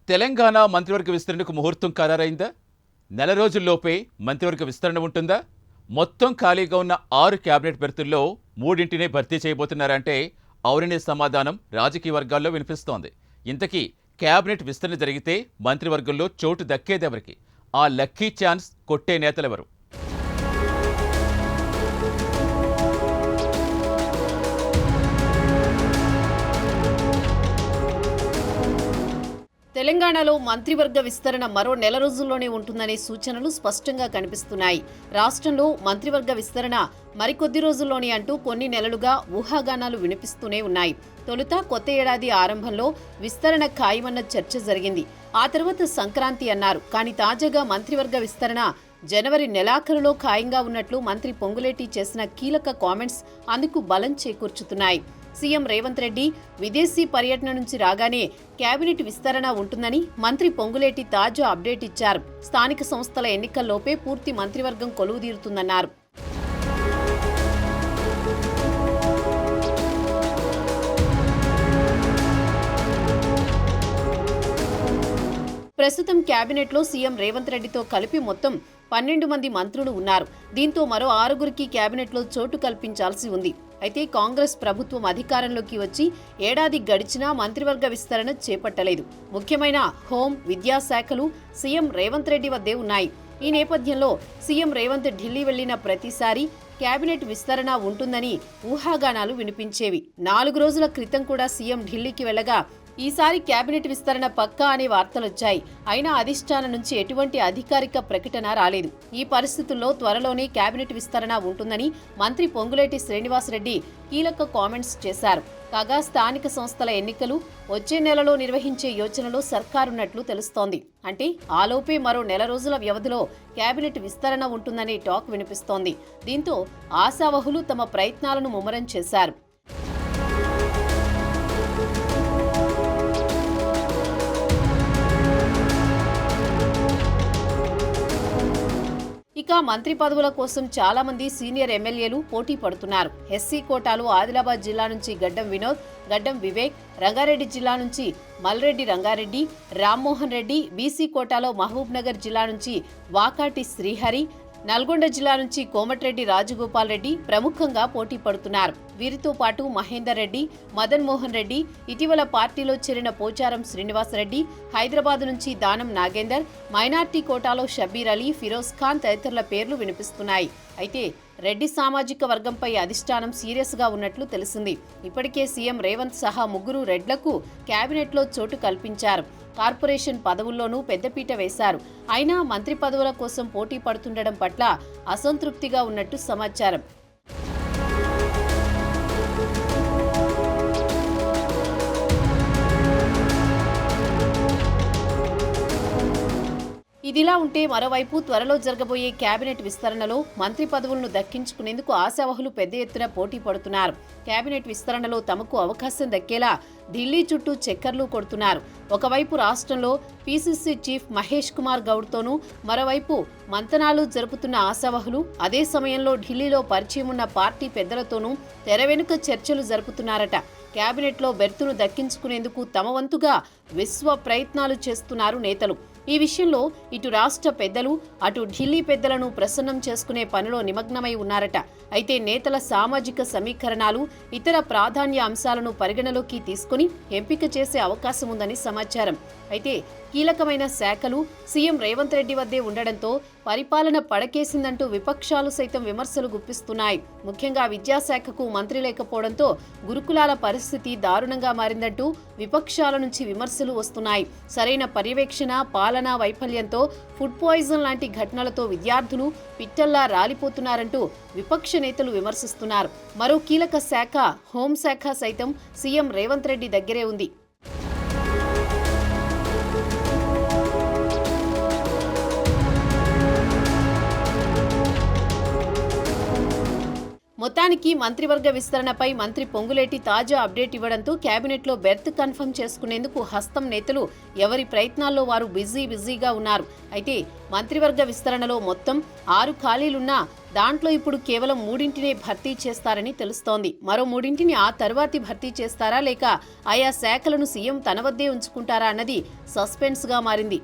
తెలంగాణ మంత్రివర్గ విస్తరణకు ముహూర్తం ఖరారైందా? నెల రోజుల్లోపే మంత్రివర్గ విస్తరణ ఉంటుందా? మొత్తం ఖాళీగా ఉన్న 6 క్యాబినెట్ బెర్తుల్లో 3ంటినే భర్తీ చేయబోతున్నారంటే అవుననే సమాధానం రాజకీయ వర్గాల్లో వినిపిస్తోంది. ఇంతకీ క్యాబినెట్ విస్తరణ జరిగితే మంత్రివర్గంలో చోటు దక్కేదెవరికి? ఆ లక్కీ ఛాన్స్ కొట్టే నేతలెవరు? తెలంగాణలో మంత్రివర్గ విస్తరణ మరో నెల రోజుల్లోనే ఉంటుందనే సూచనలు స్పష్టంగా కనిపిస్తున్నాయి. రాష్ట్రంలో మంత్రివర్గ విస్తరణ మరికొద్ది రోజుల్లోనే అంటూ కొన్ని నెలలుగా ఊహాగానాలు వినిపిస్తూనే ఉన్నాయి. తొలుత కొత్త ఏడాది ఆరంభంలో విస్తరణ ఖాయమన్న చర్చ జరిగింది. ఆ తర్వాత సంక్రాంతి అన్నారు. కానీ తాజాగా మంత్రివర్గ విస్తరణ జనవరి నెలాఖరులో ఖాయంగా ఉన్నట్లు మంత్రి పొంగులేటి చేసిన కీలక కామెంట్స్ అందుకు బలం చేకూర్చుతున్నాయి. సీఎం రేవంత్ రెడ్డి విదేశీ పర్యటన నుంచి రాగానే కేబినెట్ విస్తరణ ఉంటుందని మంత్రి పొంగులేటి తాజా అప్డేట్ ఇచ్చారు. స్థానిక సంస్థల ఎన్నికల్లోపే పూర్తి మంత్రివర్గం కొలువుదీరుతుందన్నారు. ప్రస్తుతం కేబినెట్లో సీఎం రేవంత్ రెడ్డితో కలిపి మొత్తం 12 మంది మంత్రులు ఉన్నారు. దీంతో మరో 6గురికి కేబినెట్లో చోటు కల్పించాల్సి ఉంది. అయితే కాంగ్రెస్ ప్రభుత్వం అధికారంలోకి వచ్చి ఏడాది గడిచినా మంత్రివర్గ విస్తరణ చేపట్టలేదు. ముఖ్యమైన హోం, విద్యాశాఖలు సీఎం రేవంత్ రెడ్డి వద్దే ఉన్నాయి. ఈ నేపథ్యంలో సీఎం రేవంత్ ఢిల్లీ వెళ్లిన ప్రతిసారి కేబినెట్ విస్తరణ ఉంటుందని ఊహాగానాలు వినిపించేవి. 4 రోజుల క్రితం కూడా సీఎం ఢిల్లీకి వెళ్లగా ఈసారి కేబినెట్ విస్తరణ పక్కా అనే వార్తలొచ్చాయి. అయినా అధిష్టానం నుంచి ఎటువంటి అధికారిక ప్రకటన రాలేదు. ఈ పరిస్థితుల్లో త్వరలోనే కేబినెట్ విస్తరణ ఉంటుందని మంత్రి పొంగులేటి శ్రీనివాసరెడ్డి కీలక కామెంట్స్ చేశారు. కాగా స్థానిక సంస్థల ఎన్నికలు వచ్చే నెలలో నిర్వహించే యోచనలో సర్కారున్నట్లు తెలుస్తోంది. అంటే ఆలోపే మరో నెల రోజుల వ్యవధిలో కేబినెట్ విస్తరణ ఉంటుందనే టాక్ వినిపిస్తోంది. దీంతో ఆశావహులు తమ ప్రయత్నాలను ముమ్మరం చేశారు. ఇక మంత్రి పదవుల కోసం చాలా మంది సీనియర్ ఎమ్మెల్యేలు పోటీ పడుతున్నారు. ఎస్సీ కోటాలో ఆదిలాబాద్ జిల్లా నుంచి గడ్డం వినోద్, గడ్డం వివేక్, రంగారెడ్డి జిల్లా నుంచి మల్రెడ్డి రంగారెడ్డి, రామ్మోహన్ రెడ్డి, బీసీ కోటాలో మహబూబ్ నగర్ జిల్లా నుంచి వాకాటి శ్రీహరి, నల్గొండ జిల్లా నుంచి కోమటిరెడ్డి రాజగోపాల్ రెడ్డి ప్రముఖంగా పోటీ పడుతున్నారు. వీరితో పాటు మహేందర్ రెడ్డి, మదన్ మోహన్ రెడ్డి, ఇటీవల పార్టీలో చేరిన పోచారం శ్రీనివాసరెడ్డి, హైదరాబాద్ నుంచి దానం నాగేందర్, మైనార్టీ కోటాలో షబ్బీర్ అలీ, ఫిరోజ్ ఖాన్ తదితరుల పేర్లు వినిపిస్తున్నాయి. అయితే రెడ్డి సామాజిక వర్గంపై అధిష్టానం సీరియస్గా ఉన్నట్లు తెలిసింది. ఇప్పటికే సీఎం రేవంత్ సహా 3 రెడ్లకు కేబినెట్లో చోటు కల్పించారు. కార్పొరేషన్ పదవుల్లోనూ పెద్దపీట వేశారు. అయినా మంత్రి పదవుల కోసం పోటీ పడుతుండడం పట్ల అసంతృప్తిగా ఉన్నట్టు సమాచారం. ఇదిలా ఉంటే మరోవైపు త్వరలో జరగబోయే కేబినెట్ విస్తరణలో మంత్రి పదవులను దక్కించుకునేందుకు ఆశావహులు పెద్ద ఎత్తున పోటీ పడుతున్నారు. కేబినెట్ విస్తరణలో తమకు అవకాశం దక్కేలా ఢిల్లీ చుట్టూ చక్కర్లు కొడుతున్నారు. ఒకవైపు రాష్ట్రంలో పీసీసీ చీఫ్ మహేష్ కుమార్ గౌడ్తోనూ, మరోవైపు మంతనాలు జరుపుతున్న ఆశావహులు అదే సమయంలో ఢిల్లీలో పరిచయం ఉన్న పార్టీ పెద్దలతోనూ తెర వెనుక చర్చలు జరుపుతున్నారట. కేబినెట్లో బెర్తును దక్కించుకునేందుకు తమ వంతుగా విశ్వ ప్రయత్నాలు చేస్తున్నారు నేతలు. ఈ విషయంలో ఇటు రాష్ట్ర పెద్దలు, అటు ఢిల్లీ పెద్దలను ప్రసన్నం చేసుకునే పనిలో నిమగ్నమై ఉన్నారట. అయితే నేతల సామాజిక సమీకరణాలు, ఇతర ప్రాధాన్య అంశాలను పరిగణలోకి తీసుకుని ఎంపిక చేసే అవకాశం ఉందని సమాచారం. అయితే కీలకమైన శాఖలు సీఎం రేవంత్ రెడ్డి వద్దే ఉండడంతో పరిపాలన పడకేసిందంటూ విపక్షాలు సైతం విమర్శలు గుప్పిస్తున్నాయి. ముఖ్యంగా విద్యాశాఖకు మంత్రి లేకపోవడంతో గురుకులాల పరిస్థితి దారుణంగా మారిందంటూ విపక్షాల నుంచి విమర్శలు వస్తున్నాయి. సరైన పర్యవేక్షణ, పాలనా వైఫల్యంతో ఫుడ్ పాయిజన్ లాంటి ఘటనలతో విద్యార్థులు పిట్టల్లా రాలిపోతున్నారంటూ విపక్ష నేతలు విమర్శిస్తున్నారు. మరో కీలక శాఖ హోంశాఖ సైతం సీఎం రేవంత్ రెడ్డి దగ్గరే ఉంది. మొత్తానికి మంత్రివర్గ విస్తరణపై మంత్రి పొంగులేటి తాజా అప్డేట్ ఇవ్వడంతో కేబినెట్లో బెర్త్ కన్ఫర్మ్ చేసుకునేందుకు హస్తం నేతలు ఎవరి ప్రయత్నాల్లో వారు బిజీగా ఉన్నారు. అయితే మంత్రివర్గ విస్తరణలో మొత్తం 6 ఖాళీలున్నా దాంట్లో ఇప్పుడు కేవలం 3ంటినే భర్తీ చేస్తారని తెలుస్తోంది. మరో 3ంటిని ఆ తర్వాతి భర్తీ చేస్తారా లేక ఆయా శాఖలను సీఎం తన వద్దే ఉంచుకుంటారా అన్నది సస్పెన్స్గా మారింది.